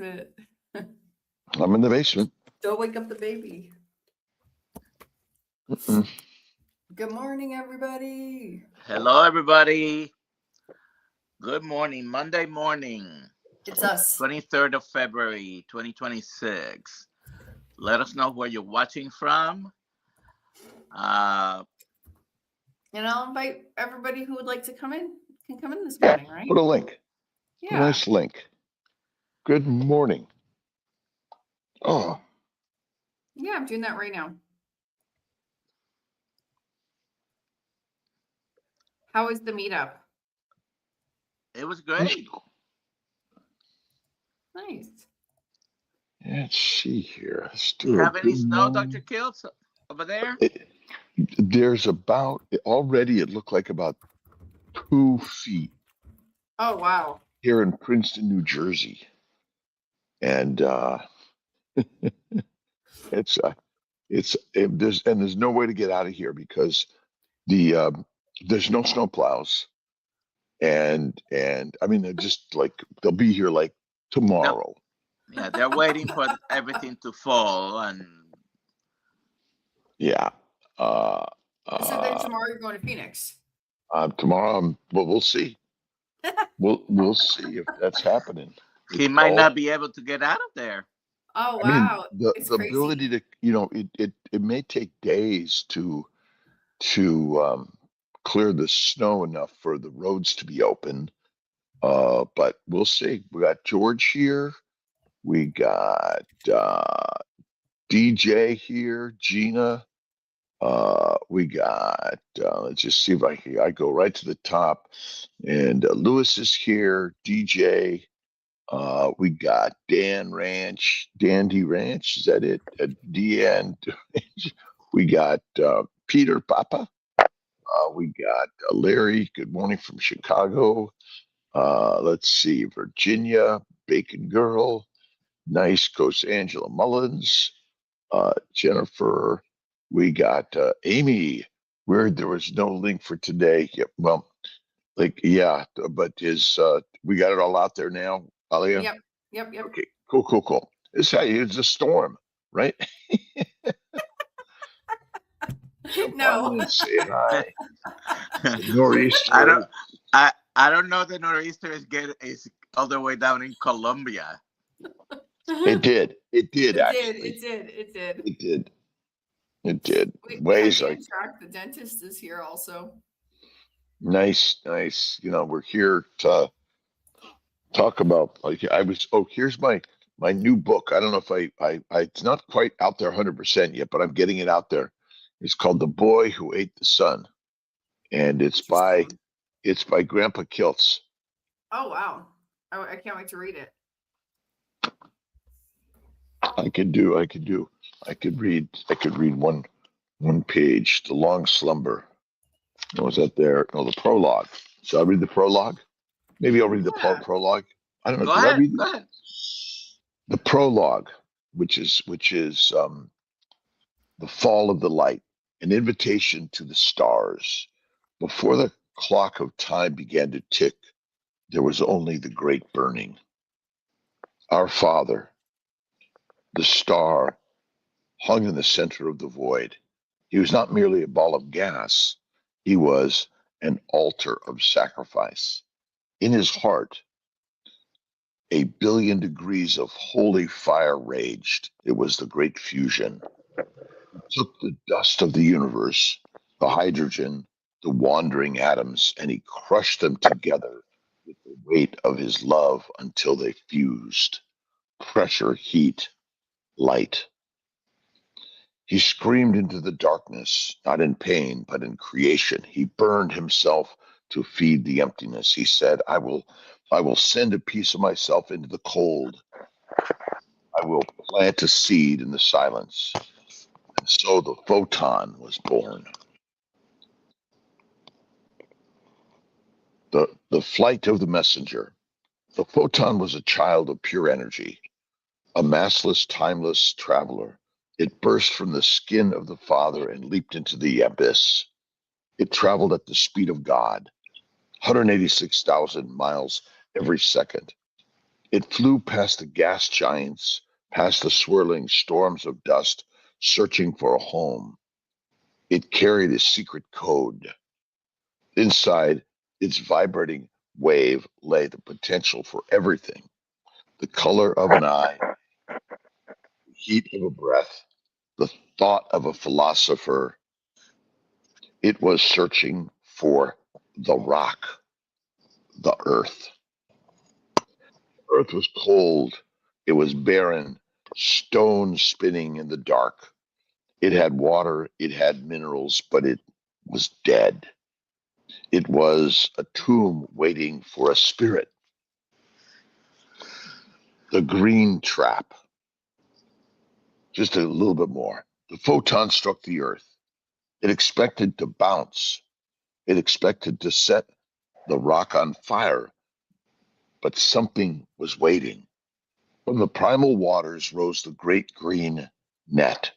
I'm in the basement. Don't wake up the baby. Mm-mm. Good morning, everybody. Hello, everybody. Good morning. Monday morning. It's us. 23rd of February, 2026. Let us know where you're watching from. And I'll invite everybody who would like to come in. Can come in this morning, right? Put a link. Yeah. A nice link. Good morning. Oh. Yeah, I'm doing that right now. How was the meetup? It was great. Nice. Let's see here. Let's do You a have any good snow, morning. Dr. Kiltz, over there? There's about, already it looked like about 2 feet Oh, wow. here in Princeton, New Jersey. And there's no way to get out of here because there's no snow plows. And I mean, they'll be here like tomorrow. Yeah, they're waiting for everything to fall. And Yeah. So then tomorrow you're going to Phoenix. Tomorrow, we'll see. We'll see if that's happening. he might not be able to get out of there. Oh, I mean, wow. the crazy. ability to, it may take days to clear the snow enough for the roads to be open. But we'll see. We got George here. We got DJ here, Gina. We got, let's just see if I go right to the top. And Lewis is here, DJ. We got Dan Dandy Ranch. Is that it? Dan. We got Peter Papa. We got Larry. Good morning from Chicago. Let's see, Virginia, Bacon Girl. Nice Coach Angela Mullins. Jennifer. We got Amy. Where there was no link for today. Yep. Well, but we got it all out there now, Alia? Yep. Okay, cool. It's a storm, right? No. Say hi. Nor'easter. I don't know. The nor'easter is all the way down in Colombia. It did. It did. Ways like the dentist is here also. Nice. We're here to talk about here's my new book. I don't know if I it's not quite out there 100% yet, but I'm getting it out there. It's called The Boy Who Ate the Sun. And it's by Grandpa Kiltz. Oh wow. I can't wait to read it. I could read one page, The Long Slumber. Was that there? No, the prologue. So I read the prologue. Maybe I'll read the prologue. I don't know. Go ahead. The prologue, which is the fall of the light, an invitation to the stars. Before the clock of time began to tick, there was only the great burning. Our Father, the star, hung in the center of the void. He was not merely a ball of gas. He was an altar of sacrifice. In his heart, 1 billion degrees of holy fire raged. It was the great fusion. He took the dust of the universe, the hydrogen, the wandering atoms, and he crushed them together with the weight of his love until they fused. Pressure, heat, light. He screamed into the darkness, not in pain, but in creation. He burned himself to feed the emptiness. He said, I will send a piece of myself into the cold. I will plant a seed in the silence. And so the photon was born. The flight of the messenger. The photon was a child of pure energy, a massless, timeless traveler. It burst from the skin of the Father and leaped into the abyss. It traveled at the speed of God, 186,000 miles every second. It flew past the gas giants, past the swirling storms of dust, searching for a home. It carried a secret code. Inside its vibrating wave lay the potential for everything: the color of an eye, the heat of a breath, the thought of a philosopher. It was searching for the rock, the earth. Earth was cold. It was barren, stone spinning in the dark. It had water, it had minerals, but it was dead. It was a tomb waiting for a spirit. The green trap. Just a little bit more. The photon struck the earth. It expected to bounce. It expected to set the rock on fire, but something was waiting. From the primal waters rose the great green net,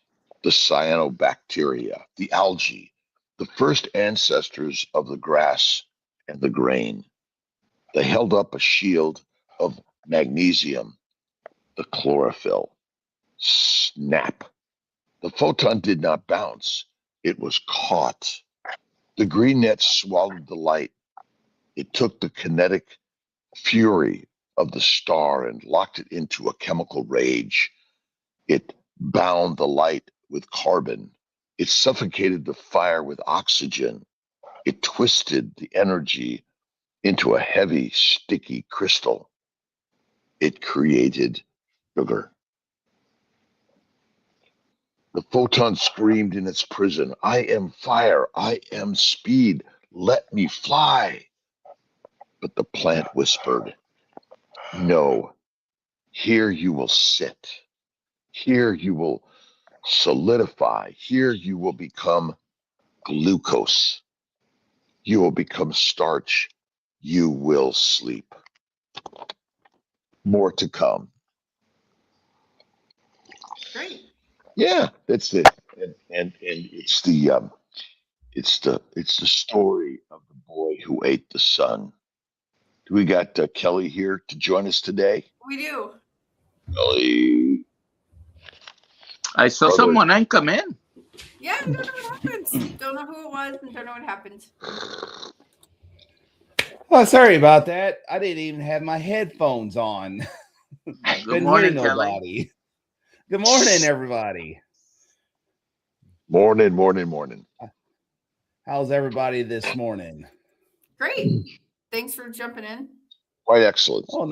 the cyanobacteria, the algae, the first ancestors of the grass and the grain. They held up a shield of magnesium, the chlorophyll. Snap. The photon did not bounce. It was caught. The green net swallowed the light. It took the kinetic fury of the star and locked it into a chemical rage. It bound the light with carbon. It suffocated the fire with oxygen. It twisted the energy into a heavy, sticky crystal. It created sugar. The photon screamed in its prison, I am fire, I am speed, let me fly. But the plant whispered, no, here you will sit. Here you will solidify. Here you will become glucose. You will become starch. You will sleep. More to come. Great. Yeah, that's it. And it's the story of the boy who ate the sun. We got Kelly here to join us today. We do. Kelly. I saw someone come in. Yeah, we don't know what happened. Don't know who it was and don't know what happened. Well, sorry about that. I didn't even have my headphones on. Good morning, Kelly. Nobody. Good morning, everybody. Morning. How's everybody this morning? Great. Thanks for jumping in. Quite excellent. Oh,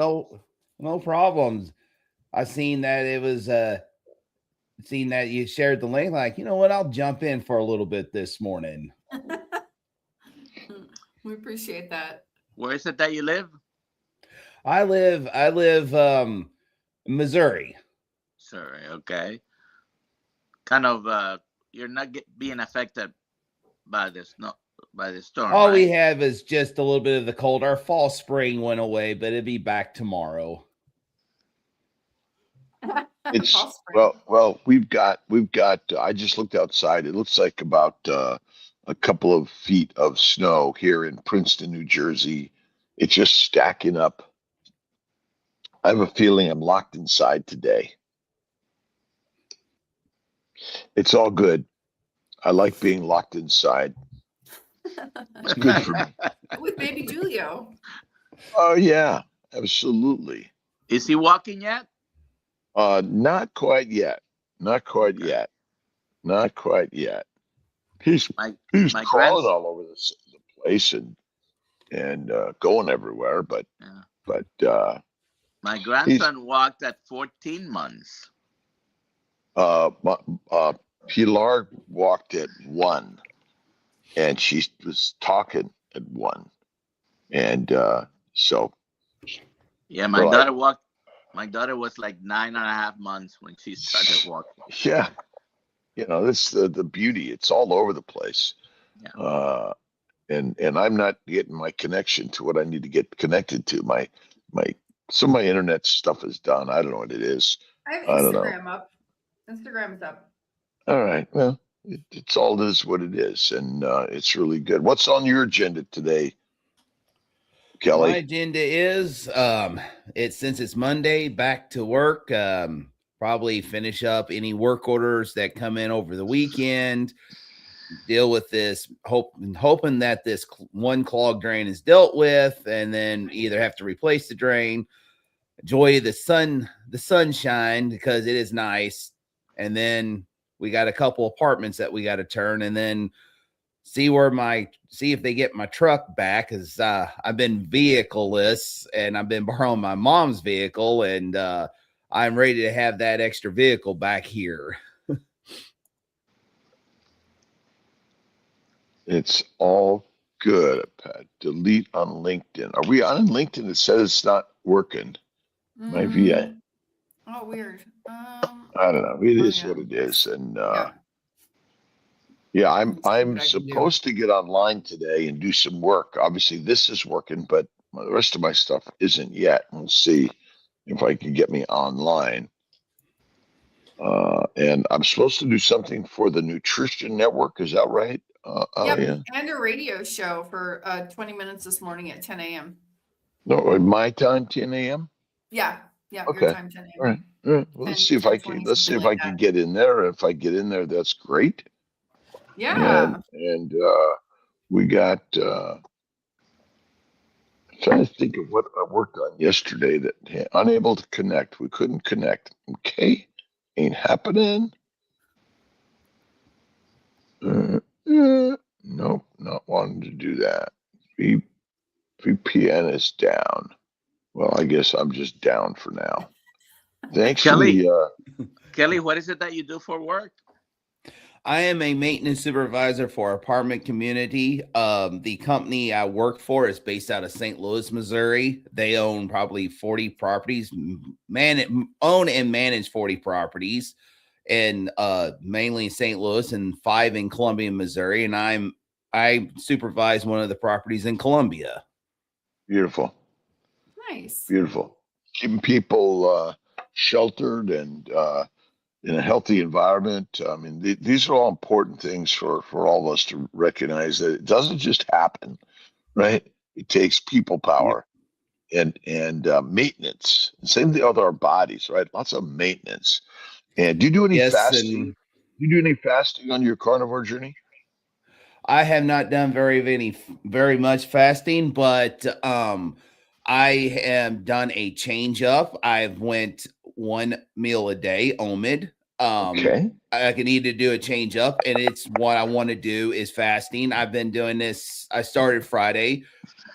no problems. I seen that it was seen that you shared the link. Like, you know what? I'll jump in for a little bit this morning. We appreciate that. Where is it that you live? I live Missouri. Sorry, okay. Kind of you're not being affected by this storm. All right? we have is just a little bit of the cold. Our fall spring went away, but it'll be back tomorrow. It's well, we've got I just looked outside. It looks like about a couple of feet of snow here in Princeton, New Jersey. It's just stacking up. I have a feeling I'm locked inside today. It's all good. I like being locked inside. It's good for me. With baby Julio. Oh yeah, absolutely. Is he walking yet? Not quite yet. Not quite yet. He's crawling all over the place and going everywhere, but my grandson walked at 14 months. Pilar walked at 1, and she was talking at 1, and so. Yeah, my daughter walked. My daughter was like 9.5 months when she started walking. Yeah, this the beauty. It's all over the place. Yeah. And I'm not getting my connection to what I need to get connected to. Some of my internet stuff is done. I don't know what it is. I have Instagram up. Instagram's up. All right. Well, it's all is what it is, and it's really good. What's on your agenda today, Kelly? My agenda is since it's Monday, back to work. Probably finish up any work orders that come in over the weekend. Deal with this, hoping that this one clogged drain is dealt with, and then either have to replace the drain, enjoy the sunshine because it is nice, and then we got a couple apartments that we got to turn, and then see if they get my truck back, because I've been vehicleless and I've been borrowing my mom's vehicle, and I'm ready to have that extra vehicle back here. It's all good. Pat. Delete on LinkedIn. Are we on LinkedIn? It says it's not working. My VA. Oh, weird. I don't know. It is what it is, and yeah, I'm supposed to get online today and do some work. Obviously, this is working, but the rest of my stuff isn't yet. We'll see if I can get me online. And I'm supposed to do something for the Nutrition Network. Is that right? Yep, and a radio show for 20 minutes this morning at 10 a.m. No, my time, 10 a.m. Yeah, Okay. your time, 10 a.m. All right. All right. Well, let's see if I can. Let's see if I can get in there. If I get in there, that's great. Yeah. And we got. I'm trying to think of what I worked on yesterday. That unable to connect. We couldn't connect. Okay, ain't happening. Nope, not wanting to do that. VPN is down. Well, I guess I'm just down for now. Thanks, Kelly. Kelly, what is it that you do for work? I am a maintenance supervisor for Apartment Community. The company I work for is based out of St. Louis, Missouri. They own probably 40 properties, own and manage 40 properties, and mainly in St. Louis and 5 in Columbia, Missouri. And I supervise one of the properties in Columbia. Beautiful. Nice. Beautiful. Keeping people sheltered and in a healthy environment. I mean, these are all important things for all of us to recognize that it doesn't just happen, right? It takes people power and maintenance. Same thing with our bodies, right? Lots of maintenance. And do you do any fasting? Do you do any fasting on your carnivore journey? I have not done very much fasting, but I have done a change up. I've went 1 meal a day, OMID. Okay. I can need to do a change up, and it's what I want to do is fasting. I've been doing this. I started Friday.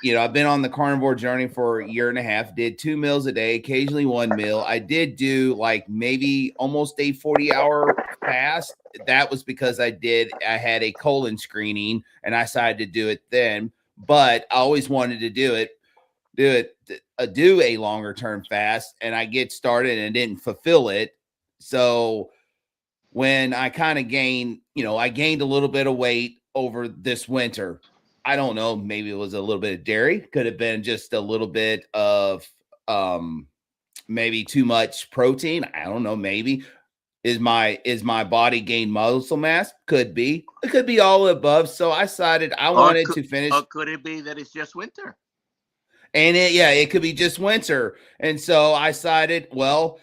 I've been on the carnivore journey for a year and a half, did 2 meals a day, occasionally 1 meal. I did do like maybe almost a 40-hour fast. That was because I had a colon screening and I decided to do it then, but I always wanted to do a longer term fast, and I get started and didn't fulfill it. So when I kind of gained a little bit of weight over this winter. I don't know. Maybe it was a little bit of dairy. Could have been just a little bit of maybe too much protein. I don't know. Maybe is my body gain muscle mass? Could be. It could be all above. So I decided I wanted to finish. Or could it be that it's just winter? And it could be just winter. And so I decided, well,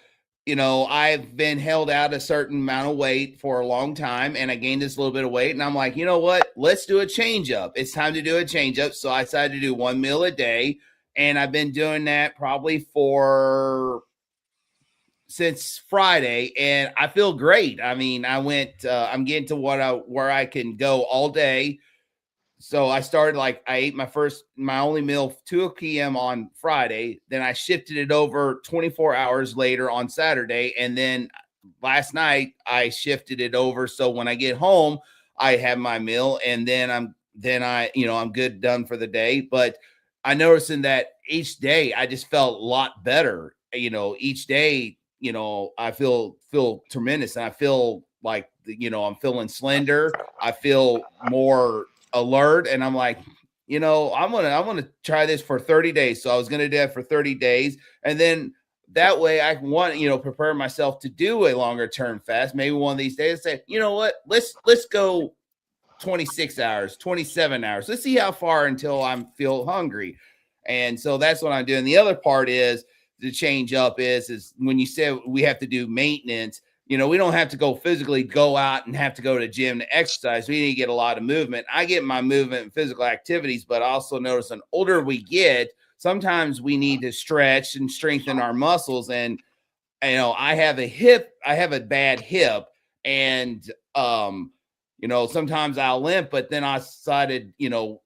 I've been held out a certain amount of weight for a long time, and I gained this little bit of weight, and I'm like, you know what? Let's do a change up. It's time to do a change up. So I decided to do 1 meal a day, and I've been doing that probably since Friday, and I feel great. I mean, I'm getting to where I can go all day. So I started I ate my only meal 2 p.m. on Friday. Then I shifted it over 24 hours later on Saturday. And then last night I shifted it over. So when I get home, I have my meal, and then I'm good, done for the day. But I noticed in that each day I just felt a lot better. Each day, I feel tremendous, and I feel like, I'm feeling slender. I feel more alert, and I'm like, I'm gonna try this for 30 days. So I was gonna do that for 30 days, and then that way I want prepare myself to do a longer term fast. Maybe one of these days say, you know what, let's go 26 hours, 27 hours. Let's see how far until I feel hungry. And so that's what I'm doing. The other part is the change up is when you said we have to do maintenance, you know, we don't have to go physically go out and have to go to the gym to exercise. We need to get a lot of movement. I get my movement and physical activities, but I also notice the older we get, sometimes we need to stretch and strengthen our muscles. And, you know, I have a bad hip, and, you know, sometimes I'll limp, but then I decided, you know,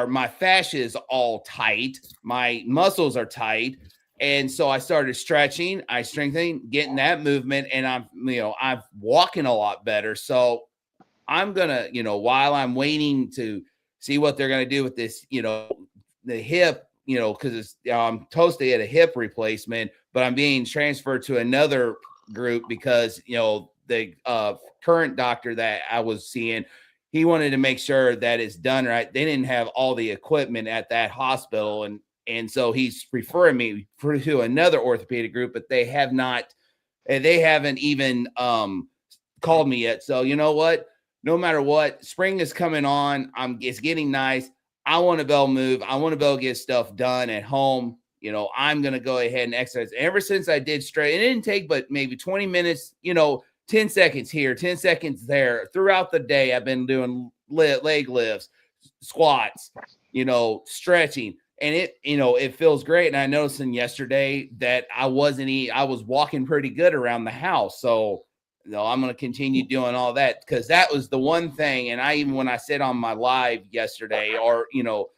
my fascia is all tight. My muscles are tight. And so I started stretching, I strengthening, getting that movement, and I'm walking a lot better. So I'm gonna, you know, while I'm waiting to see what they're gonna do with this, you know, the hip, you know, because it's I'm supposed to get a hip replacement, but I'm being transferred to another group because, you know, the current doctor that I was seeing, he wanted to make sure that it's done right. They didn't have all the equipment at that hospital, and so he's referring me to another orthopedic group, but they haven't even called me yet. So you know what? No matter what, spring is coming on. It's getting nice. I want to be able to move. I want to be able to get stuff done at home. You know, I'm going to go ahead and exercise. Ever since I did straight, it didn't take but maybe 20 minutes, you know, 10 seconds here, 10 seconds there. Throughout the day, I've been doing leg lifts, squats, you know, stretching. And it, you know, it feels great. And I noticed yesterday that I was walking pretty good around the house. So, you know, I'm going to continue doing all that because that was the one thing. And when I said on my live yesterday, or, you know,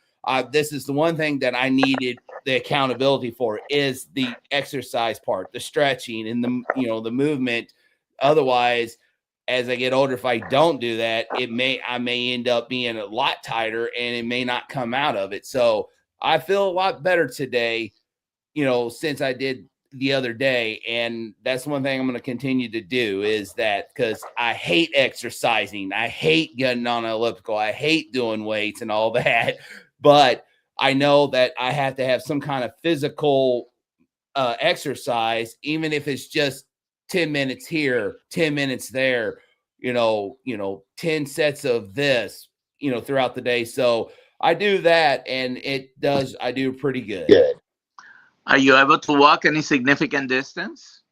this is the one thing that I needed the accountability for is the exercise part, the stretching and the, you know, the movement. Otherwise, as I get older, if I don't do that, I may end up being a lot tighter and it may not come out of it. So I feel a lot better today, you know, since I did the other day. And that's one thing I'm going to continue to do is that, because I hate exercising. I hate getting on an elliptical. I hate doing weights and all that. But I know that I have to have some kind of physical exercise, even if it's just 10 minutes here, 10 minutes there, you know, 10 sets of this, you know, throughout the day. So I do that, and I do pretty good. Are you able to walk any significant distance?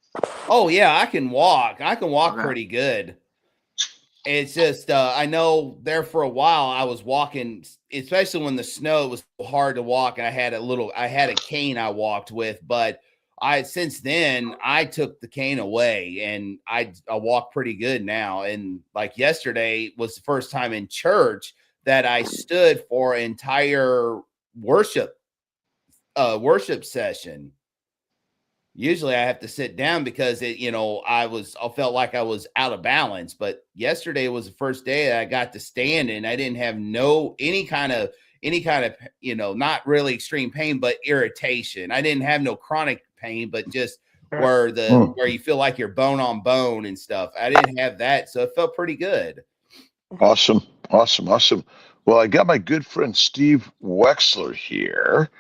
Oh yeah, I can walk. Okay. Pretty good. It's just, I know there for a while I was walking, especially when the snow was hard to walk. And I had a cane I walked with, but since then I took the cane away and I walk pretty good now. And like yesterday was the first time in church that I stood for an entire worship session. Usually I have to sit down because I felt like I was out of balance, but yesterday was the first day that I got to stand and I didn't have any kind of, not really extreme pain, but irritation. I didn't have no chronic pain, but just where you feel like you're bone on bone and stuff. I didn't have that. So it felt pretty good. Awesome. Well, I got my good friend Steve Wexler here.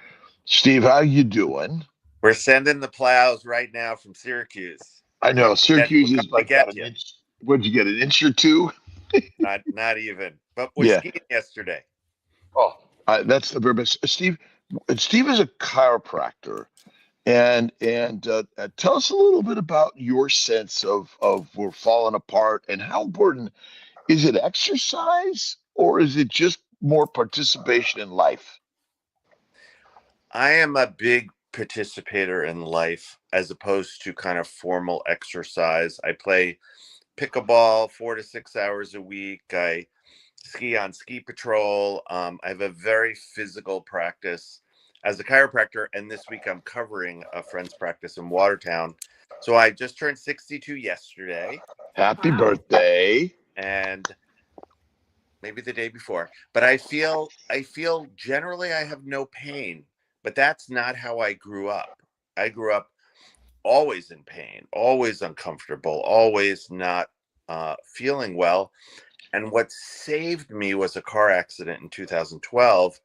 Steve, how you doing? We're sending the plows right now from Syracuse. I know Syracuse is like get an inch. What'd you get, an inch or two? Not even. But we're skiing yesterday. Oh, that's the verb. Steve is a chiropractor, and tell us a little bit about your sense of we're falling apart, and how important is it? Exercise, or is it just more participation in life? I am a big participator in life as opposed to kind of formal exercise. I play pickleball 4 to 6 hours a week. I ski on ski patrol. I have a very physical practice as a chiropractor, and this week I'm covering a friend's practice in Watertown. So I just turned 62 yesterday. Happy birthday. And maybe the day before, but I feel generally I have no pain, but that's not how I grew up. I grew up always in pain, always uncomfortable, always not feeling well. And what saved me was a car accident in 2012.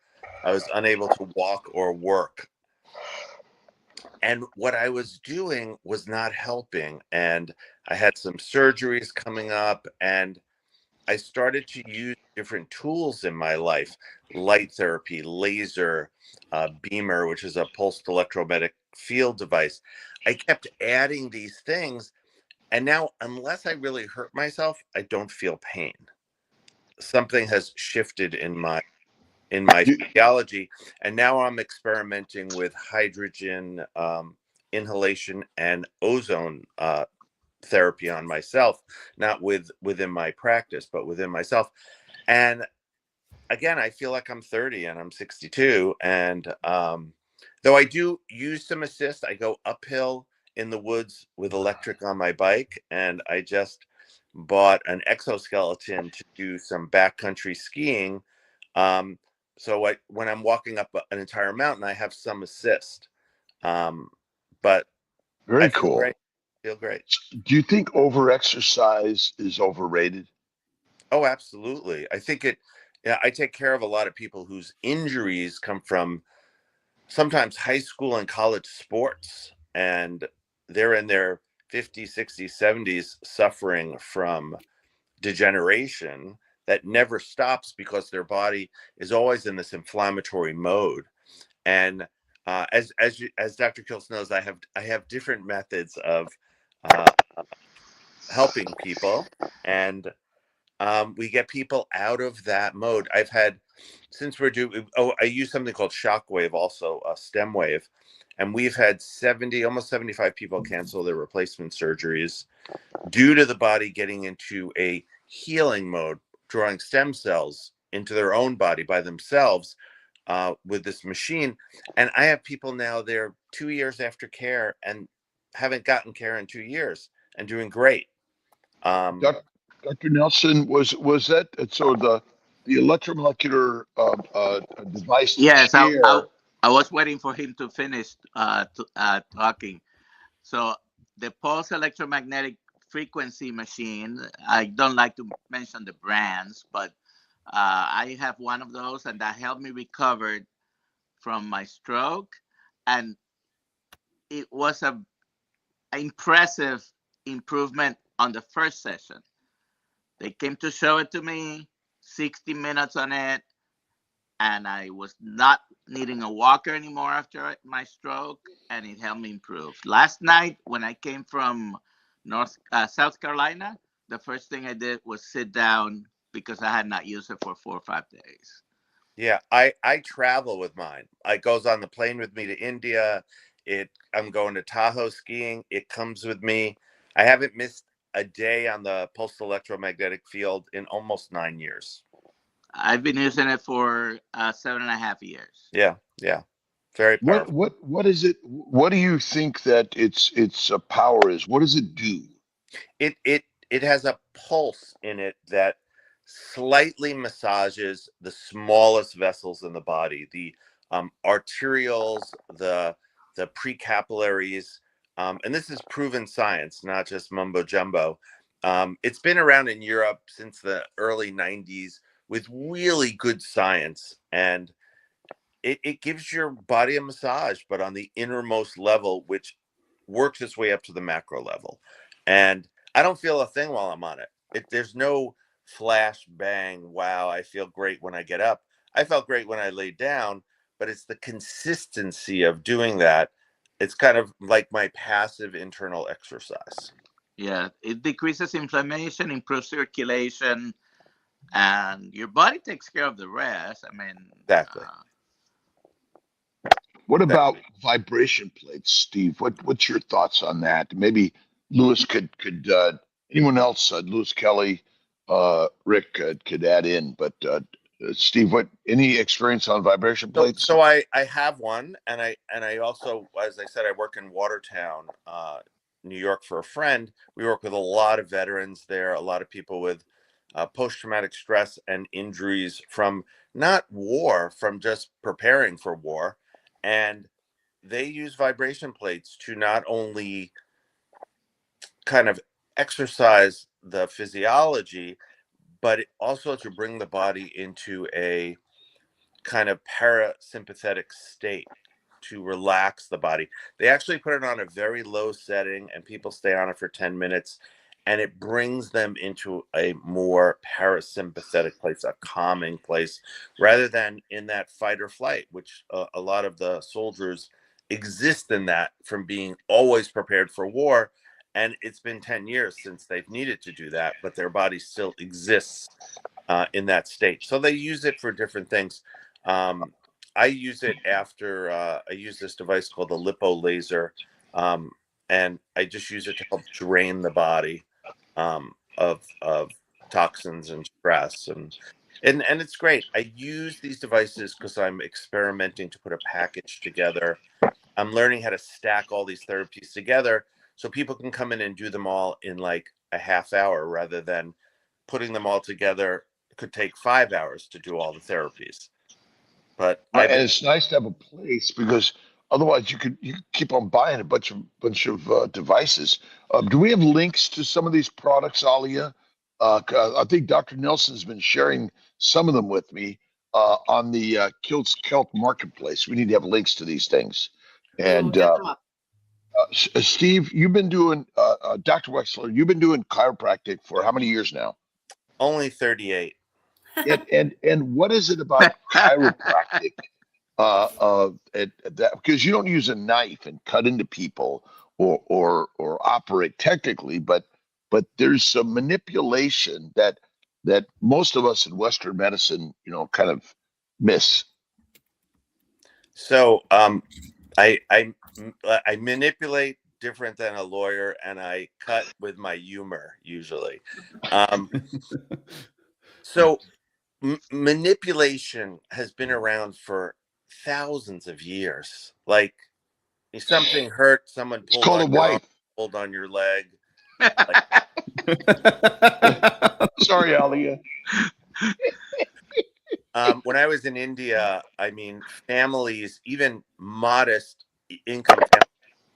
I was unable to walk or work. And what I was doing was not helping. And I had some surgeries coming up, and I started to use different tools in my life: light therapy, laser, beamer, which is a pulsed electromagnetic field device. I kept adding these things, and now, unless I really hurt myself, I don't feel pain. Something has shifted in my You, physiology, and now I'm experimenting with hydrogen inhalation and ozone therapy on myself, not within my practice, but within myself. And again, I feel like I'm 30 and I'm 62. And though I do use some assist, I go uphill in the woods with electric on my bike, and I just bought an exoskeleton to do some backcountry skiing. So when I'm walking up an entire mountain, I have some assist. Um, but I very feel cool. great. Feel great. Do you think overexercise is overrated? Oh, absolutely. I think it. Yeah, I take care of a lot of people whose injuries come from sometimes high school and college sports, and they're in their 50s, 60s, 70s suffering from degeneration that never stops because their body is always in this inflammatory mode. And as Dr. Kiltz knows, I have different methods of uh, helping people, and we get people out of that mode. I've had, since we're doing, I use something called shockwave, also a stem wave, and we've had 70, almost 75 people cancel their replacement surgeries due to the body getting into a healing mode, drawing stem cells into their own body by themselves with this machine. And I have people now, they're 2 years after care and haven't gotten care in 2 years and doing great. Doc, Dr. Nelson, was that so the electromolecular device, the Yes, chair? I was waiting for him to finish talking. So the pulse electromagnetic frequency machine, I don't like to mention the brands, but I have one of those, and that helped me recover from my stroke. And it was a impressive improvement on the first session. They came to show it to me, 60 minutes on it, and I was not needing a walker anymore after my stroke, and it helped me improve. Last night, when I came from South Carolina, the first thing I did was sit down because I had not used it for 4 or 5 days. Yeah, I travel with mine. It goes on the plane with me to India. I'm going to Tahoe skiing. It comes with me. I haven't missed a day on the pulsed electromagnetic field in almost 9 years. I've been using it for 7.5 years. Yeah, yeah, very powerful. What is it? What do you think that its power is? What does it do? It has a pulse in it that slightly massages the smallest vessels in the body, the arterioles, the precapillaries, and this is proven science, not just mumbo jumbo. It's been around in Europe since the early 90s with really good science, and it gives your body a massage, but on the innermost level, which works its way up to the macro level. And I don't feel a thing while I'm on it. There's no flash bang, wow, I feel great when I get up. I felt great when I laid down, but it's the consistency of doing that. It's kind of like my passive internal exercise. Yeah, it decreases inflammation, improves circulation, and your body takes care of the rest. I mean, Exactly. What That, about vibration plates, Steve? What's your thoughts on that? Maybe Lewis could anyone else, Lewis Kelly, Rick could add in. But Steve, what any experience on vibration plates? so I have one, and I also, as I said, I work in Watertown, New York, for a friend. We work with a lot of veterans there, a lot of people with post-traumatic stress and injuries from not war, from just preparing for war, and they use vibration plates to not only kind of exercise the physiology, but also to bring the body into a kind of parasympathetic state to relax the body. They actually put it on a very low setting, and people stay on it for 10 minutes. and it brings them into a more parasympathetic place, a calming place, rather than in that fight or flight, which a lot of the soldiers exist in, that from being always prepared for war. And it's been 10 years since they've needed to do that, but their body still exists in that state. So they use it for different things. I use it after I use this device called the lipo laser, and I just use it to help drain the body of toxins and stress, and it's great. I use these devices because I'm experimenting to put a package together. I'm learning how to stack all these therapies together so people can come in and do them all in like a half hour, rather than putting them all together could take 5 hours to do all the therapies. But and it's nice to have a place, because otherwise you could keep on buying a bunch of devices. Do we have links to some of these products, Alia? I think Dr. Nelson's been sharing some of them with me on the Kiltz Kelp Marketplace. We need to have links to these things. And We'll get them up. Steve, you've been doing, Dr. Wexler, you've been doing chiropractic for how many years now? only 38. And what is it about chiropractic? Because you don't use a knife and cut into people or operate technically, but there's some manipulation that most of us in Western medicine, kind of miss. So I manipulate different than a lawyer, and I cut with my humor usually. So manipulation has been around for thousands of years. Like, if something hurt, someone It's called a wife. pulled on your leg. Sorry, Alia. When I was in India, I mean, families, even modest income families,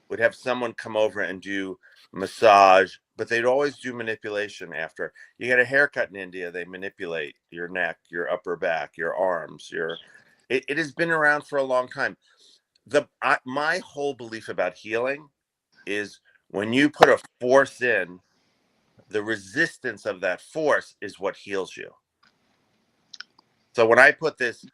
would have someone come over and do massage, but they'd always do manipulation after. You get a haircut in India, they manipulate your neck, your upper back, your arms, it has been around for a long time. My whole belief about healing is when you put a force in, the resistance of that force is what heals you. So when I put this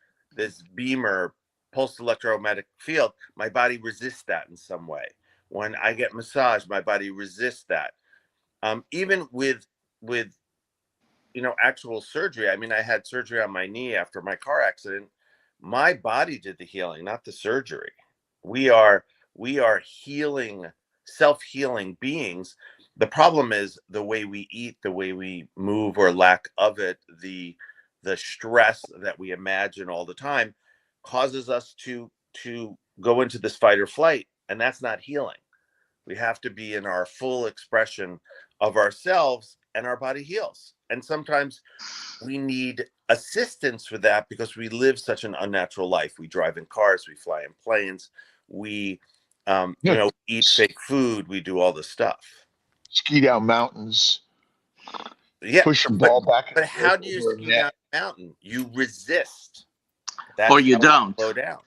beamer, pulsed electromagnetic field, my body resists that in some way. When I get massage, my body resists that. Even with actual surgery. I mean, I had surgery on my knee after my car accident. My body did the healing, not the surgery. We are healing, self-healing beings. The problem is the way we eat, the way we move or lack of it, the stress that we imagine all the time causes us to go into this fight or flight, and that's not healing. We have to be in our full expression of ourselves, and our body heals. And sometimes we need assistance for that because we live such an unnatural life. We drive in cars, we fly in planes, we eat fake food, we do all this stuff. Ski down mountains. Yeah, push a ball back. But how do you ski down a mountain? You resist. That's or you don't. Slow down.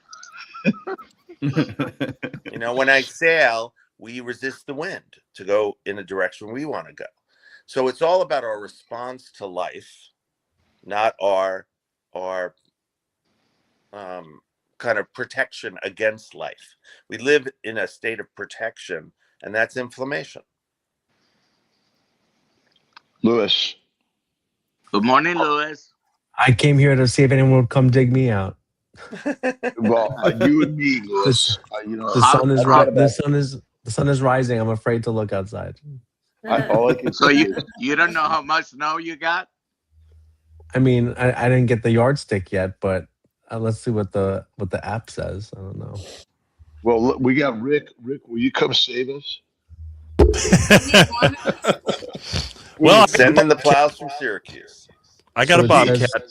When I sail, we resist the wind to go in a direction we want to go. So it's all about our response to life, not our kind of protection against life. We live in a state of protection, and that's inflammation. Lewis. Good morning, Lewis. I came here to see if anyone would come dig me out. Well, you and me, Lewis. The sun is rising. I'm afraid to look outside. All I can So say you don't know how much snow you got? I mean, I didn't get the yardstick yet, but let's see what the app says. I don't know. Well, we got Rick. Rick, will you come save us? Well, sending the plows from Syracuse. I got a bobcat.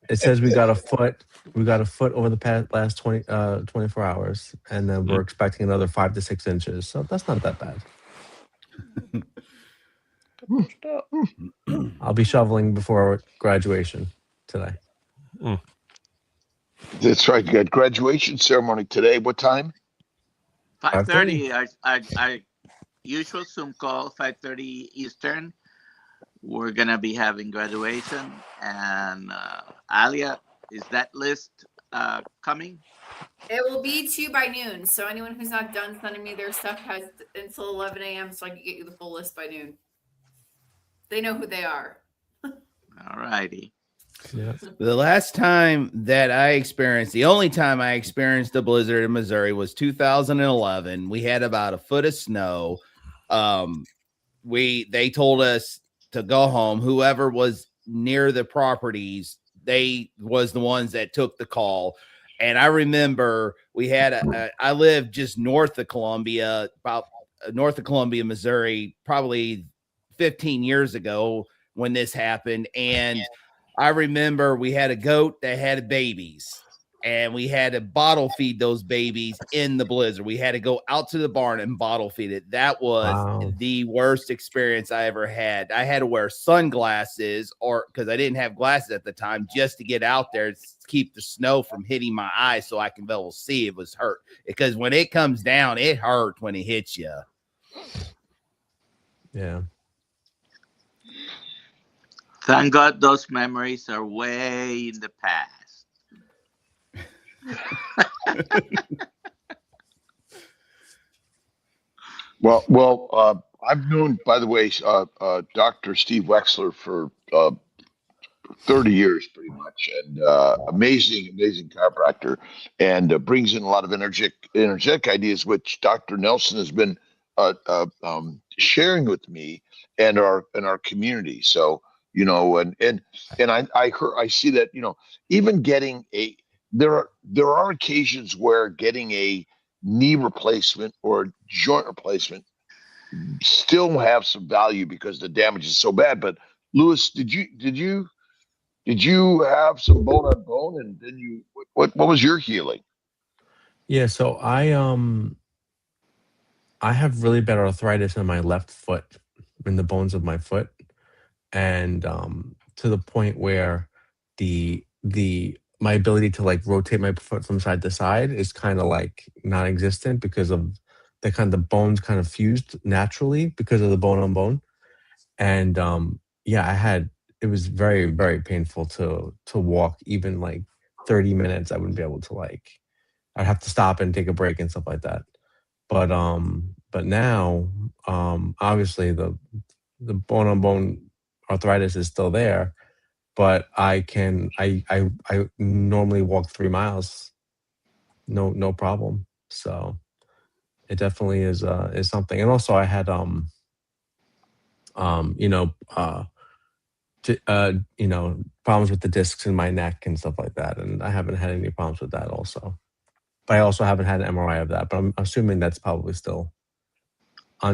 It says we got a foot. We got a foot over the last 24 hours, and then we're expecting another 5 to 6 inches. So that's not that bad. I'll be shoveling before graduation today. That's right. You got graduation ceremony today. What time? 5:30. I usual Zoom call, 5:30 Eastern. We're gonna be having graduation, and Alia, is that list coming? It will be to you by noon. So anyone who's not done sending me their stuff has until 11 a.m. so I can get you the full list by noon. They know who they are. All righty. Yeah. The last time that I experienced, the only time I experienced a blizzard in Missouri was 2011. We had about a foot of snow. They told us to go home. Whoever was near the properties, they was the ones that took the call. And I remember we had I lived just north of Columbia, about north of Columbia, Missouri, probably 15 years ago when this happened. And I remember we had a goat that had babies, and we had to bottle feed those babies in the blizzard. We had to go out to the barn and bottle feed it. That was the worst experience I ever had. I had to wear sunglasses, or because I didn't have glasses at the time, just to get out there to keep the snow from hitting my eyes so I can be able to see. It was hurt because when it comes down, it hurts when it hits you. Yeah. Thank God those memories are way in the past. Well, I've known, by the way, Dr. Steve Wexler for 30 years, pretty much, and amazing chiropractor, and brings in a lot of energetic ideas, which Dr. Nelson has been sharing with me and our community. So, and I see that, even getting there are occasions where getting a knee replacement or joint replacement still have some value because the damage is so bad. But Louis, did you have some bone on bone, and then what was your healing? Yeah, so I have really bad arthritis in my left foot, in the bones of my foot, and to the point where my ability to like rotate my foot from side to side is kind of like non-existent because of the bones kind of fused naturally because of the bone on bone. And yeah, it was very, very painful to walk even like 30 minutes. I wouldn't be able to I'd have to stop and take a break and stuff like that. But now obviously the bone on bone arthritis is still there, but I normally walk 3 miles, no problem. So it definitely is something. And also I had problems with the discs in my neck and stuff like that, and I haven't had any problems with that also. But I also haven't had an MRI of that, but I'm assuming that's probably still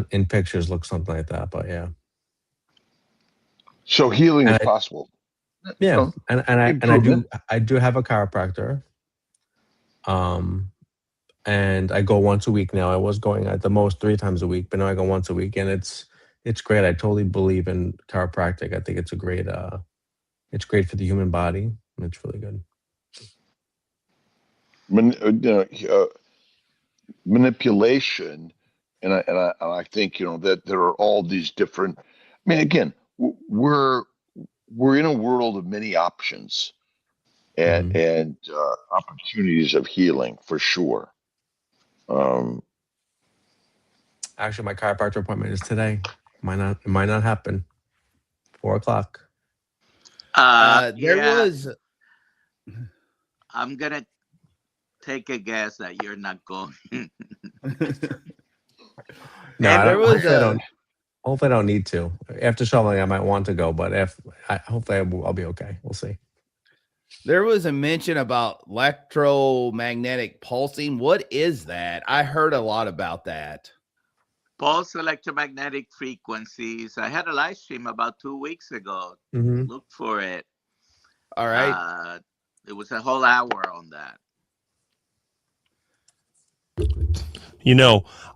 in pictures looks something like that. But yeah. So healing is possible. Yeah, and I do have a chiropractor. And I go once a week now. I was going at the most 3 times a week, but now I go once a week, and it's great. I totally believe in chiropractic. I think it's great for the human body. It's really good. Manipulation, and I think that there are all these different. I mean, again, we're in a world of many options and opportunities of healing for sure. Actually, my chiropractor appointment is today. It might not happen. 4:00. I'm gonna take a guess that you're not going. No, hopefully I don't need to. After shoveling, I might want to go, but hopefully I'll be okay. We'll see. There was a mention about electromagnetic pulsing. What is that? I heard a lot about that. Pulse electromagnetic frequencies. I had a live stream about 2 weeks ago. Mm-hmm. Look for it. All right. It was a whole hour on that.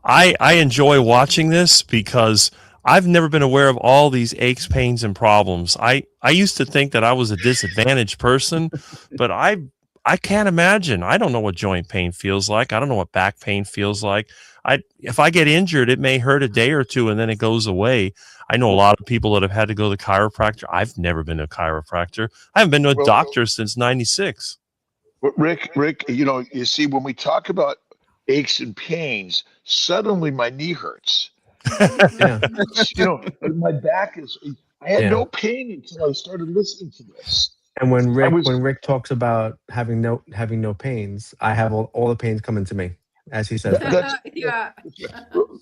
I enjoy watching this because I've never been aware of all these aches, pains, and problems. I used to think that I was a disadvantaged person, but I can't imagine. I don't know what joint pain feels like. I don't know what back pain feels like. If I get injured, it may hurt a day or two and then it goes away. I know a lot of people that have had to go to the chiropractor. I've never been to a chiropractor. I haven't been to a doctor since 96. Rick, you see, when we talk about aches and pains, suddenly my knee hurts. Yeah. My back is. I had no pain until I started listening to this. And when Rick talks about having no pains, I have all the pains coming to me as he says that. Yeah.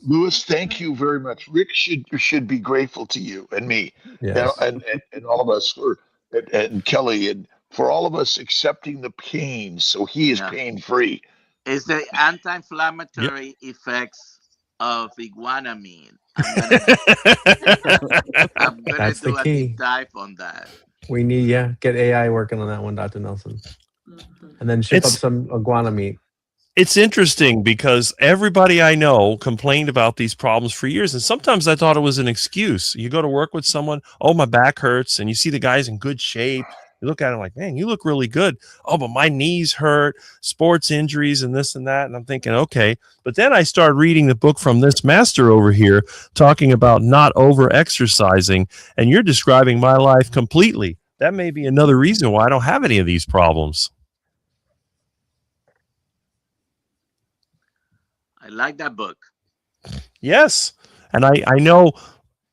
Louis, thank you very much. Rick should be grateful to you and me, Yes. and all of us and Kelly and for all of us accepting the pain, so he is pain free. It's the anti-inflammatory effects of iguanamine. I'm gonna That's do the a key. deep dive on that. We need get AI working on that one, Dr. Nelson, and then ship up some iguana meat. It's interesting because everybody I know complained about these problems for years. And sometimes I thought it was an excuse. You go to work with someone, oh, my back hurts. And you see the guy's in good shape. You look at him like, man, you look really good. Oh, but my knees hurt, sports injuries and this and that. And I'm thinking, okay. But then I started reading the book from this master over here talking about not over exercising. And you're describing my life completely. That may be another reason why I don't have any of these problems. I like that book. Yes. And I know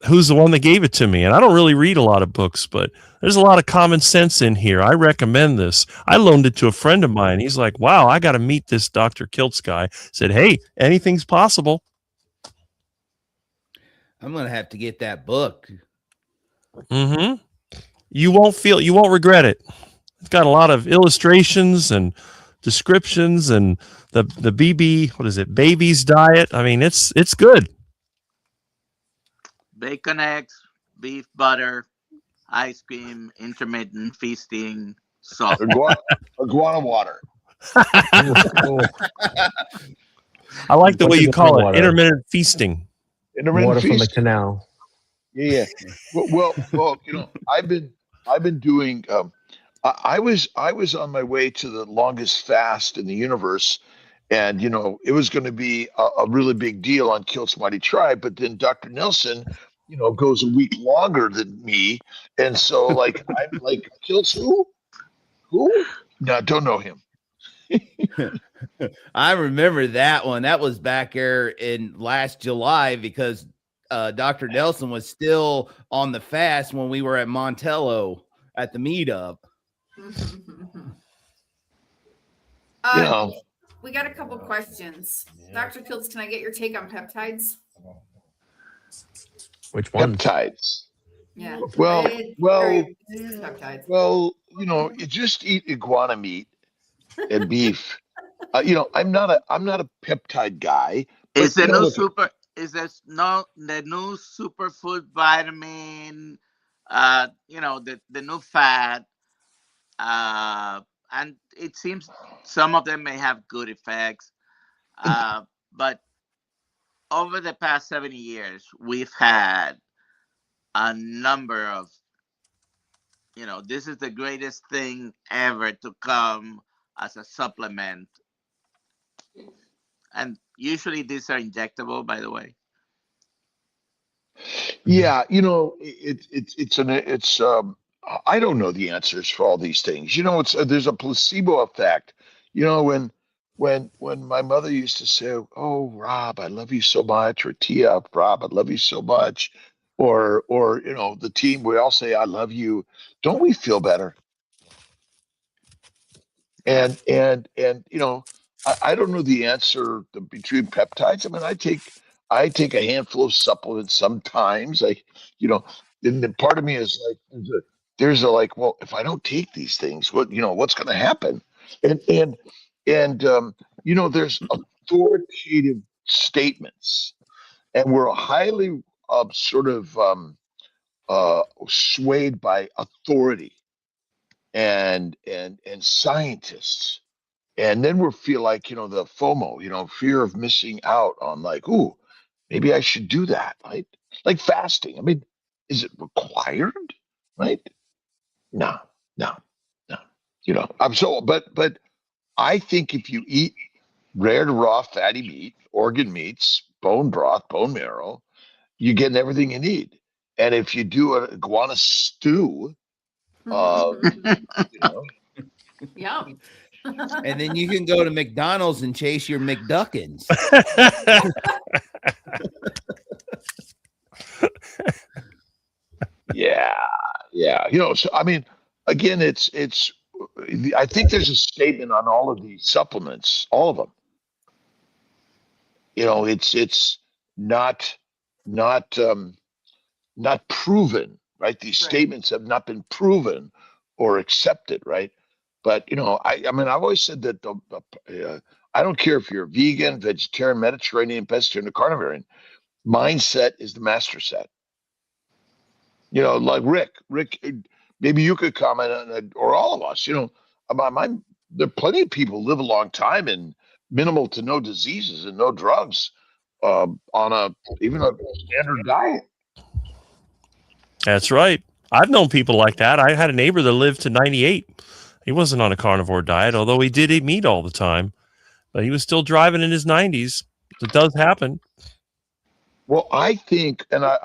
who's the one that gave it to me. And I don't really read a lot of books, but there's a lot of common sense in here. I recommend this. I loaned it to a friend of mine. He's like, wow, I got to meet this Dr. Kiltz guy. Said, hey, anything's possible. I'm going to have to get that book. Mm-hmm. You won't regret it. It's got a lot of illustrations and descriptions and the baby's diet. I mean, it's good. Bacon, eggs, beef, butter, ice cream, intermittent feasting, salt. Iguana water. I like the way you call it, intermittent feasting. Water from the canal. Yeah. Well, I've been doing. I was on my way to the longest fast in the universe, and it was going to be a really big deal on Kiltz Mighty Tribe. But then Dr. Nelson, goes a week longer than me, and so I'm like, Kiltz who? No, I don't know him. I remember that one. That was back there in last July because Dr. Nelson was still on the fast when we were at Montello at the meetup. We got a couple questions. Dr. Kiltz, can I get your take on peptides? Which one? Peptides. Yeah. Well, peptides. Well, you just eat iguana meat and beef. I'm not a peptide guy. Is the new the new superfood vitamin? The new fat. And it seems some of them may have good effects. But over the past 70 years, we've had a number of, this is the greatest thing ever to come as a supplement. And usually these are injectable, by the way. Yeah, I don't know the answers for all these things. There's a placebo effect. When my mother used to say, "Oh, Rob, I love you so much," or "Tia, Rob, I love you so much," or the team, we all say, "I love you." Don't we feel better? And I don't know the answer between peptides. I mean, I take a handful of supplements sometimes. And then part of me is like, there's a well, if I don't take these things, what's going to happen? And there's authoritative statements, and we're highly swayed by authority and scientists. And then we feel like, the FOMO, fear of missing out on ooh, maybe I should do that, right? Like fasting. I mean, is it required? Right? No. But I think if you eat rare to raw fatty meat, organ meats, bone broth, bone marrow. You're getting everything you need. And if you do an iguana stew, you know, Yum. And then you can go to McDonald's and chase your McDuckins. yeah, yeah. You know, so I mean, again, it's. I think there's a statement on all of these supplements, all of them. You know, it's not not not proven, right? These Right. statements have not been proven or accepted, right? But you know, I mean, I've always said that I don't care if you're vegan, vegetarian, Mediterranean, pescatarian, or carnivore. Mindset is the master set. You know, like Rick, maybe you could comment on it, or all of us. You know, there are plenty of people live a long time and minimal to no diseases and no drugs on even a standard diet. That's right. I've known people like that. I had a neighbor that lived to 98. He wasn't on a carnivore diet, although he did eat meat all the time, but he was still driving in his 90s. It does happen. Well, I think, and I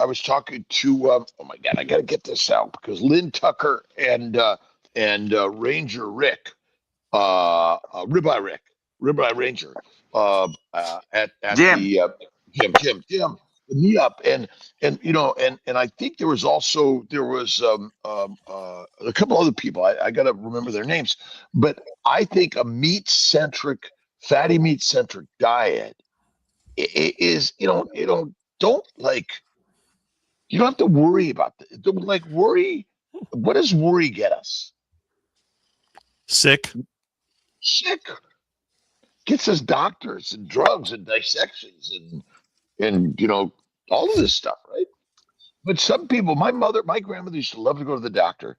was talking to, oh my God, I got to get this out because Lynn Tucker and Ranger Rick, Ribeye Ranger, at Jim. the Jim, the meetup, and you know, and I think there was a couple other people. I got to remember their names, but I think a fatty meat centric diet is, you know, don't like, you don't have to worry about that. Don't like worry. What does worry get us? Sick. Gets us doctors and drugs and dissections and you know, all of this stuff, right? But some people, my grandmother used to love to go to the doctor,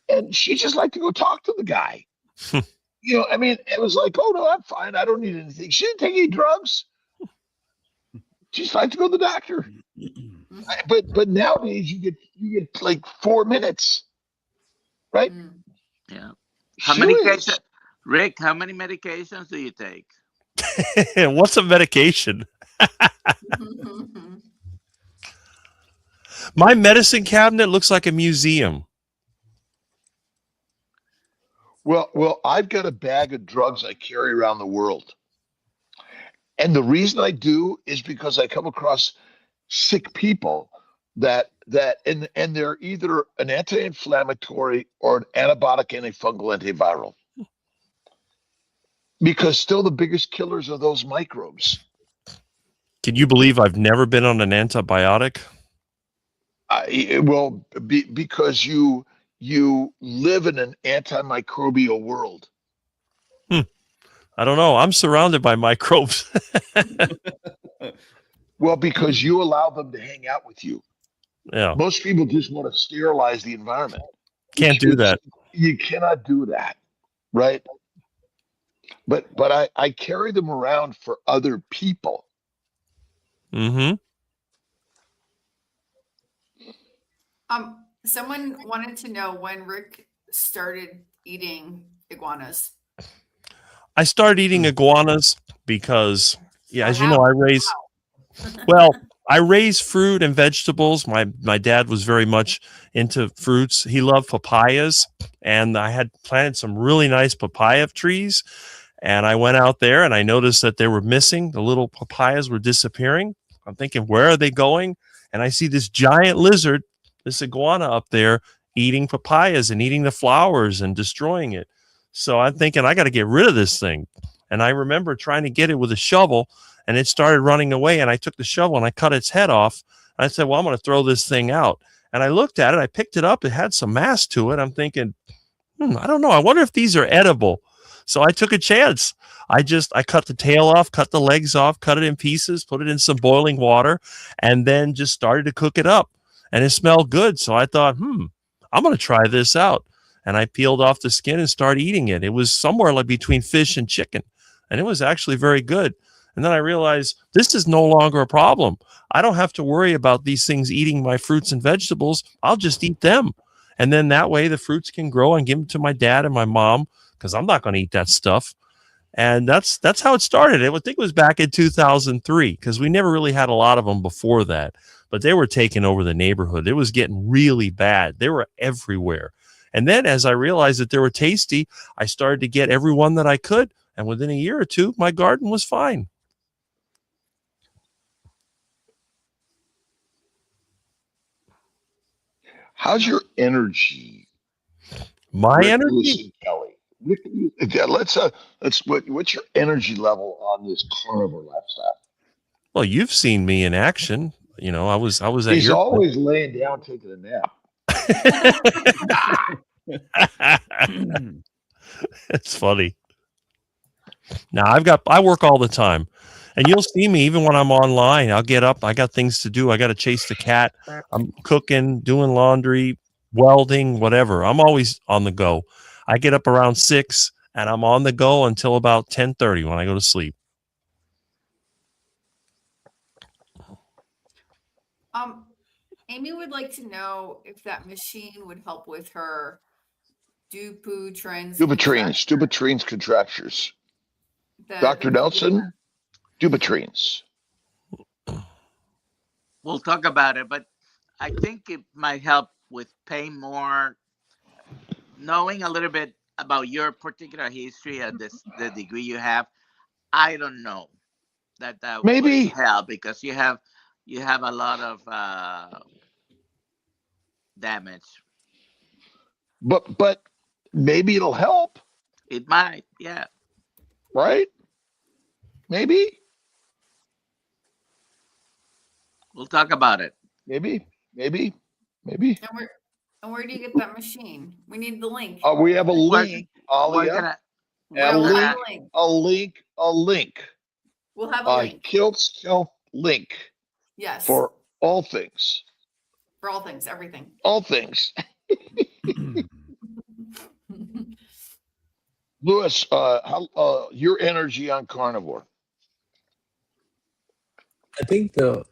and she just liked to go talk to the guy. You know, I mean, it was like, oh no, I'm fine. I don't need anything. She didn't take any drugs. She just liked to go to the doctor. But nowadays you get like 4 minutes, right? Yeah. How many cases, Rick? How many medications do you take? What's a medication? My medicine cabinet looks like a museum. Well, I've got a bag of drugs I carry around the world. And the reason I do is because I come across sick people that and they're either an anti-inflammatory or an antibiotic, antifungal, antiviral. Because still the biggest killers are those microbes. Can you believe I've never been on an antibiotic? Because you live in an antimicrobial world. I don't know. I'm surrounded by microbes. Well, because you allow them to hang out with you. Yeah. Most people just want to sterilize the environment. Can't do that. You cannot do that, right? But I carry them around for other people. Mm-hmm. Someone wanted to know when Rick started eating iguanas. I started eating iguanas because, as you know, I raise fruit and vegetables. My dad was very much into fruits. He loved papayas, and I had planted some really nice papaya trees. And I went out there and I noticed that they were missing. The little papayas were disappearing. I'm thinking, where are they going? And I see this giant lizard, this iguana up there, eating papayas and eating the flowers and destroying it. So I'm thinking, I got to get rid of this thing. And I remember trying to get it with a shovel, and it started running away. And I took the shovel and I cut its head off. And I said, well, I'm going to throw this thing out. And I looked at it. I picked it up. It had some mass to it. I'm thinking, I don't know. I wonder if these are edible. So I took a chance. I cut the tail off, cut the legs off, cut it in pieces, put it in some boiling water, and then just started to cook it up. And it smelled good. So I thought, I'm going to try this out. And I peeled off the skin and started eating it. It was somewhere like between fish and chicken. And it was actually very good. And then I realized this is no longer a problem. I don't have to worry about these things eating my fruits and vegetables. I'll just eat them. And then that way the fruits can grow and give them to my dad and my mom, because I'm not going to eat that stuff. And that's how it started. I think it was back in 2003 because we never really had a lot of them before that. But they were taking over the neighborhood. It was getting really bad. They were everywhere. And then as I realized that they were tasty, I started to get every one that I could. And within a year or two, my garden was fine. How's your energy? My Rick energy? Lewis and Kelly. What's your energy level on this carnivore lifestyle? Well, you've seen me in action. You know, I was at He's your always laying down taking a nap. It's funny. Now I work all the time. And you'll see me even when I'm online. I'll get up. I got things to do. I got to chase the cat. I'm cooking, doing laundry, welding, whatever. I'm always on the go. I get up around 6 and I'm on the go until about 10:30 when I go to sleep. Amy would like to know if that machine would help with her Dupuytren's contractures. Dr. Nelson, Dupuytren's. We'll talk about it, but I think it might help with paying more, knowing a little bit about your particular history and the degree you have. I don't know that Maybe would help because you have a lot of damage. But maybe it'll help. It might, yeah. Right? Maybe. We'll talk about it. Maybe. And where do you get that machine? We need the link. We have a link, Alia. A link. We'll have a link. Kiltz Health link. Yes. For all things. For all things, everything. All things. Lewis, your energy on carnivore. I think the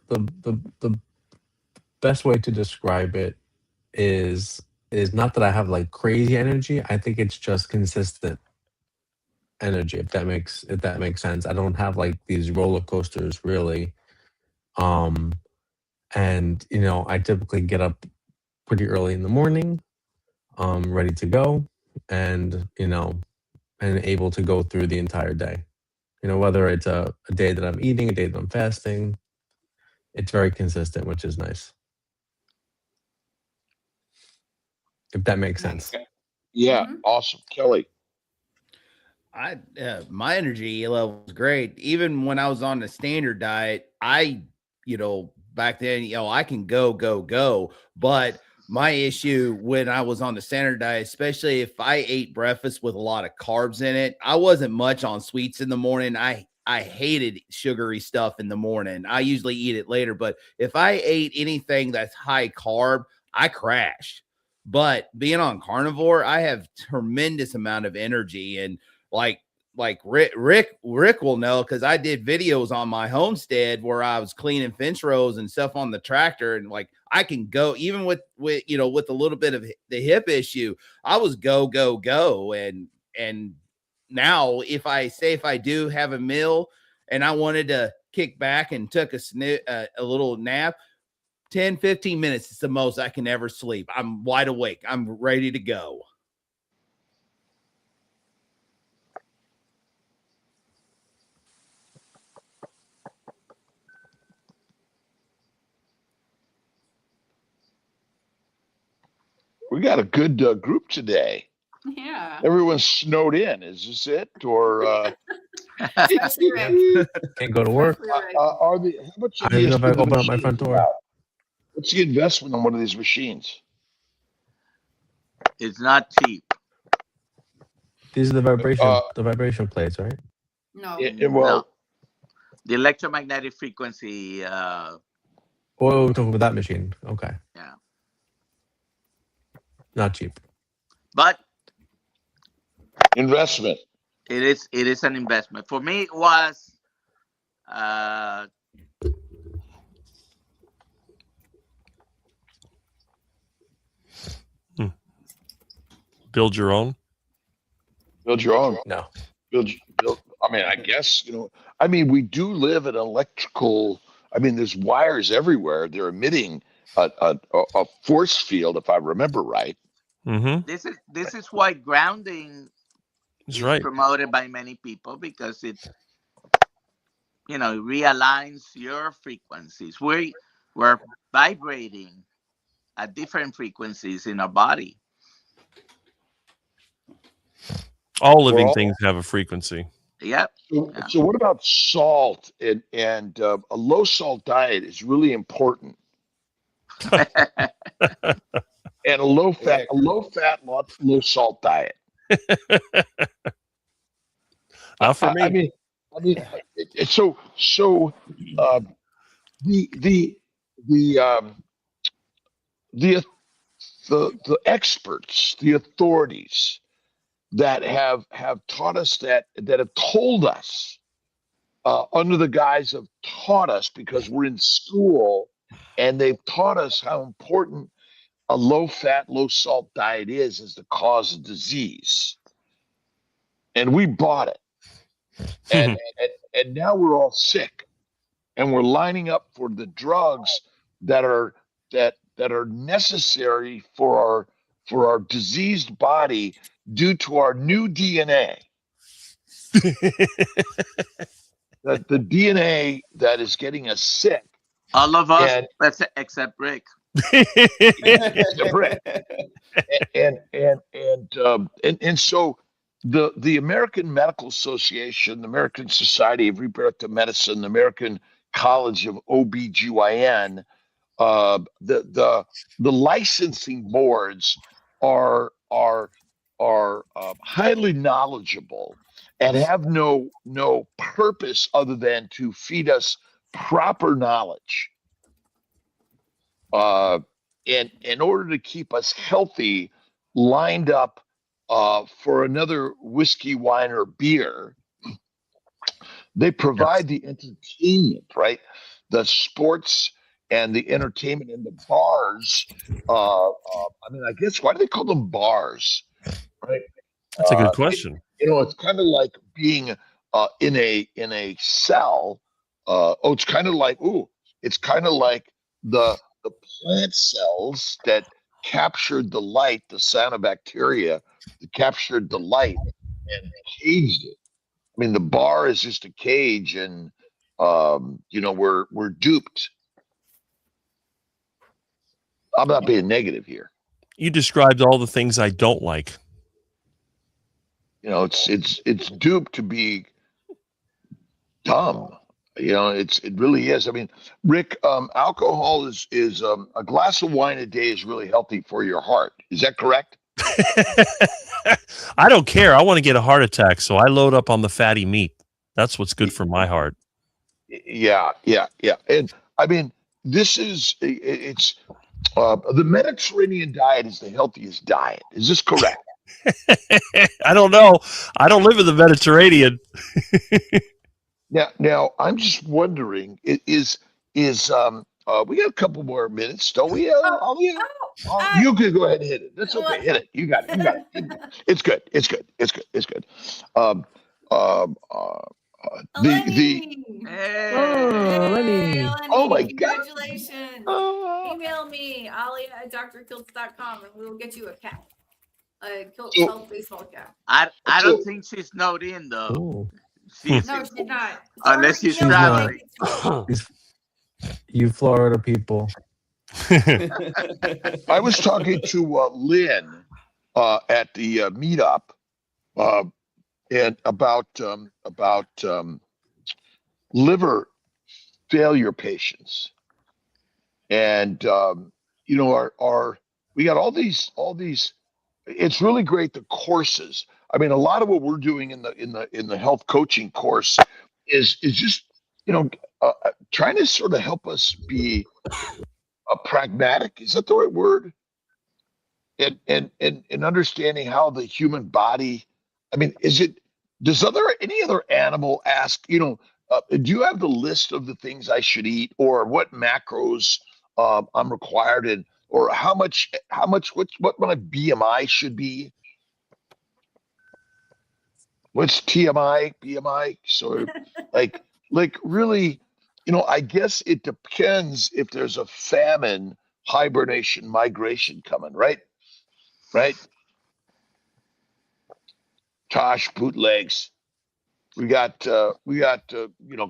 best way to describe it is not that I have like crazy energy. I think it's just consistent energy, if that makes sense. I don't have like these roller coasters really. And you know, I typically get up pretty early in the morning, ready to go, and you know, and able to go through the entire day. You know, whether it's a day that I'm eating, a day that I'm fasting, it's very consistent, which is nice. If that makes sense. Yeah, awesome. Kelly. My energy level was great. Even when I was on the standard diet, back then, I can go, but my issue when I was on the standard diet, especially if I ate breakfast with a lot of carbs in it, I wasn't much on sweets in the morning. I hated sugary stuff in the morning. I usually eat it later, but if I ate anything that's high carb, I crashed. But being on carnivore, I have tremendous amount of energy, and like Rick will know, because I did videos on my homestead where I was cleaning fence rows and stuff on the tractor, and like I can go even with a little bit of the hip issue. I was go, and now if I do have a meal and I wanted to kick back and took a little nap, 10-15 minutes is the most I can ever sleep. I'm wide awake. I'm ready to go. We got a good group today. Yeah. Everyone's snowed in. Is this it? Or can't go to work. How much I don't even know if I open up my front door. What's the investment on one of these machines? It's not cheap. These are the vibration plates, right? No. No. The electromagnetic frequency. Oh, we're talking about that machine. Okay. Yeah. Not cheap. But investment. It is an investment. For me, it was Build your own? Build your own. No. Build mean, I guess, I mean, we do live in electrical, I mean, there's wires everywhere. They're emitting a force field, if I remember right. Mm-hmm. This is why grounding That's is right. promoted by many people, because it realigns your frequencies. We're vibrating at different frequencies in our body. All We're living all, things have a frequency. Yep. so what about salt? And a low salt diet is really important. And a low fat, low salt diet. Not for me. I mean, so the the the the experts, the authorities that have taught us that have told us under the guise of taught us because we're in school, and they've taught us how important a low fat, low salt diet is as the cause of disease, and we bought it, and now we're all sick, and we're lining up for the drugs that are necessary for our diseased body due to our new DNA. That the DNA that is getting us sick. All of us, except Rick. And so the American Medical Association, the American Society of Reproductive Medicine, the American College of OBGYN, the licensing boards are highly knowledgeable and have no purpose other than to feed us proper knowledge. In order to keep us healthy, lined up for another whiskey, wine, or beer, they provide the entertainment, right? The sports and the entertainment in the bars. I mean, I guess, why do they call them bars, right? That's a good question. It's kind of like being in a cell. It's kind of like the plant cells that captured the light, the cyanobacteria that captured the light and caged it. I mean, the bar is just a cage, and we're duped. I'm not being negative here. You described all the things I don't like. It's duped to be dumb. It really is. I mean, Rick, alcohol is a glass of wine a day is really healthy for your heart. Is that correct? I don't care. I want to get a heart attack, so I load up on the fatty meat. That's what's good for my heart. Yeah. And I mean, it's the Mediterranean diet is the healthiest diet. Is this correct? I don't know. I don't live in the Mediterranean. Now I'm just wondering, is we got a couple more minutes, don't we? You can go ahead and hit it. That's okay. Hit it. You got it. It's good. Lenny. Oh my God. Congratulations. Email me, Ali@drkiltz.com, and we will get you a cap. A Kiltz baseball cap. I don't think she's snowed in though. Oh. She's not. Unless she's traveling. You Florida people. I was talking to Lynn at the meetup, and about liver failure patients, and we got all these. It's really great, the courses. I mean, a lot of what we're doing in the health coaching course is just trying to sort of help us be pragmatic. Is that the right word? And understanding how the human body. I mean, does any other animal ask? Do you have the list of the things I should eat, or what macros I'm required in, or how much what my BMI should be? what's TMI, BMI? So like really, I guess it depends if there's a famine, hibernation, migration coming, right? Right? Tosh, bootlegs. We got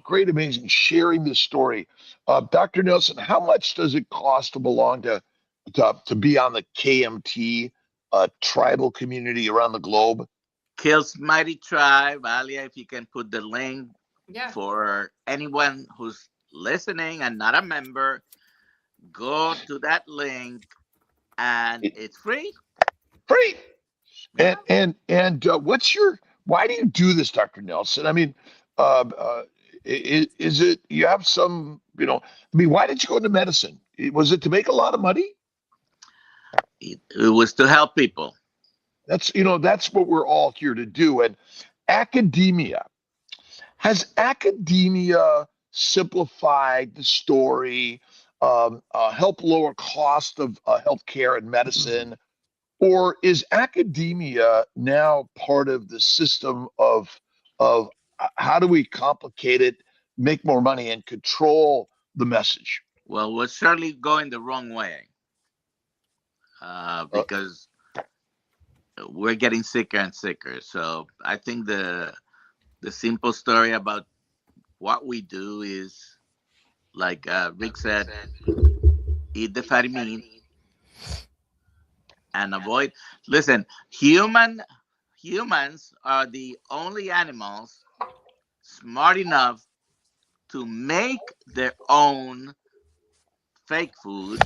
great, amazing sharing this story. Dr. Nelson, how much does it cost to belong to be on the KMT tribal community around the globe? Kiltz Mighty Tribe, Alia, if you can put the link Yeah. for anyone who's listening and not a member, go to that link and it's free. Free. Yeah. And why do you do this, Dr. Nelson? I mean, is it you have some, why did you go into medicine? Was it to make a lot of money? It was to help people. That's what we're all here to do. And has academia simplified the story, help lower cost of healthcare and medicine? Or is academia now part of the system of how do we complicate it, make more money, and control the message? Well, we're certainly going the wrong way because we're getting sicker and sicker. So I think the simple story about what we do is, like Rick said, eat the fatty meat and avoid. Listen, humans are the only animals smart enough to make their own fake food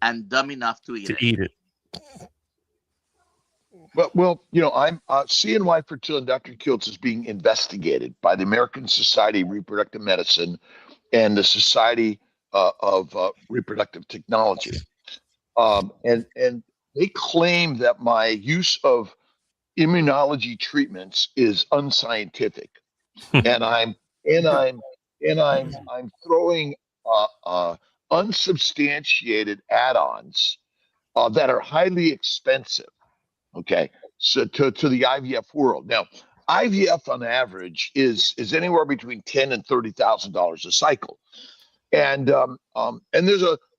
and dumb enough to eat it. Well, I'm CNY fertility. Dr. Kiltz is being investigated by the American Society of Reproductive Medicine and the Society of Reproductive Technology, and they claim that my use of immunology treatments is unscientific, and I'm throwing unsubstantiated add-ons that are highly expensive. Okay, so to the IVF world now, IVF on average is anywhere between $10,000 and $30,000 a cycle, and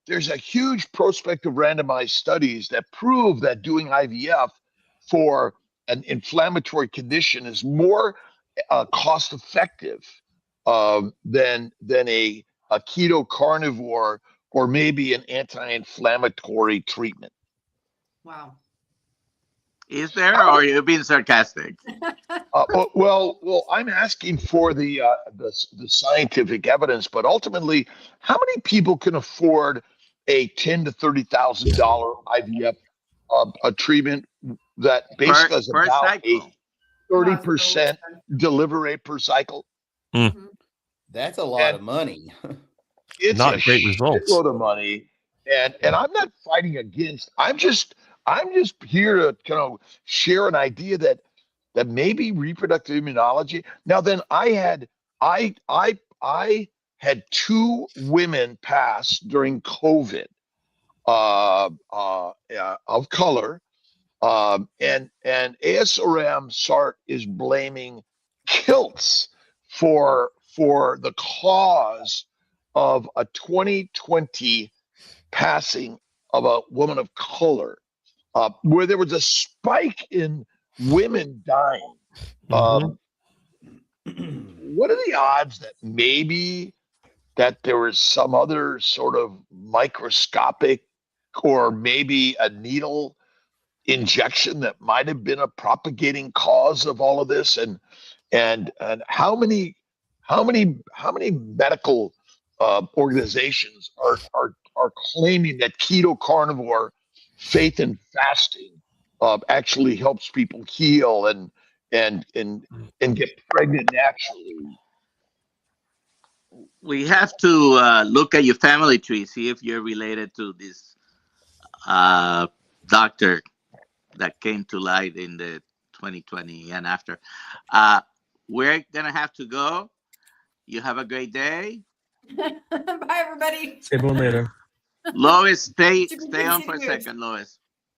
there's a huge prospective randomized studies that prove that doing IVF for an inflammatory condition is more cost effective than a keto carnivore or maybe an anti-inflammatory treatment. Wow. Is there, or are you being sarcastic? Well, I'm asking for the scientific evidence, but ultimately, how many people can afford a $10,000 to $30,000 IVF a treatment that basically is per about cycle. a 30% delivery rate per cycle? Mm-hmm. That's a lot of money. It's Not a great results. shitload of money, and I'm not fighting against. I'm just here to kind of share an idea that maybe reproductive immunology. Now, then I had two women pass during COVID of color, and ASRM SART is blaming Kiltz for the cause of a 2020 passing of a woman of color, where there was a spike in women dying. Mhm. What are the odds that maybe that there was some other sort of microscopic or maybe a needle injection that might have been a propagating cause of all of this? And how many medical organizations are claiming that keto carnivore faith and fasting actually helps people heal and get pregnant naturally? We have to look at your family tree, see if you're related to this doctor that came to light in the 2020 and after. We're gonna have to go. You have a great day. Bye, everybody. See everyone later. Lois, stay Chicken on for a sandwich. second, Lois.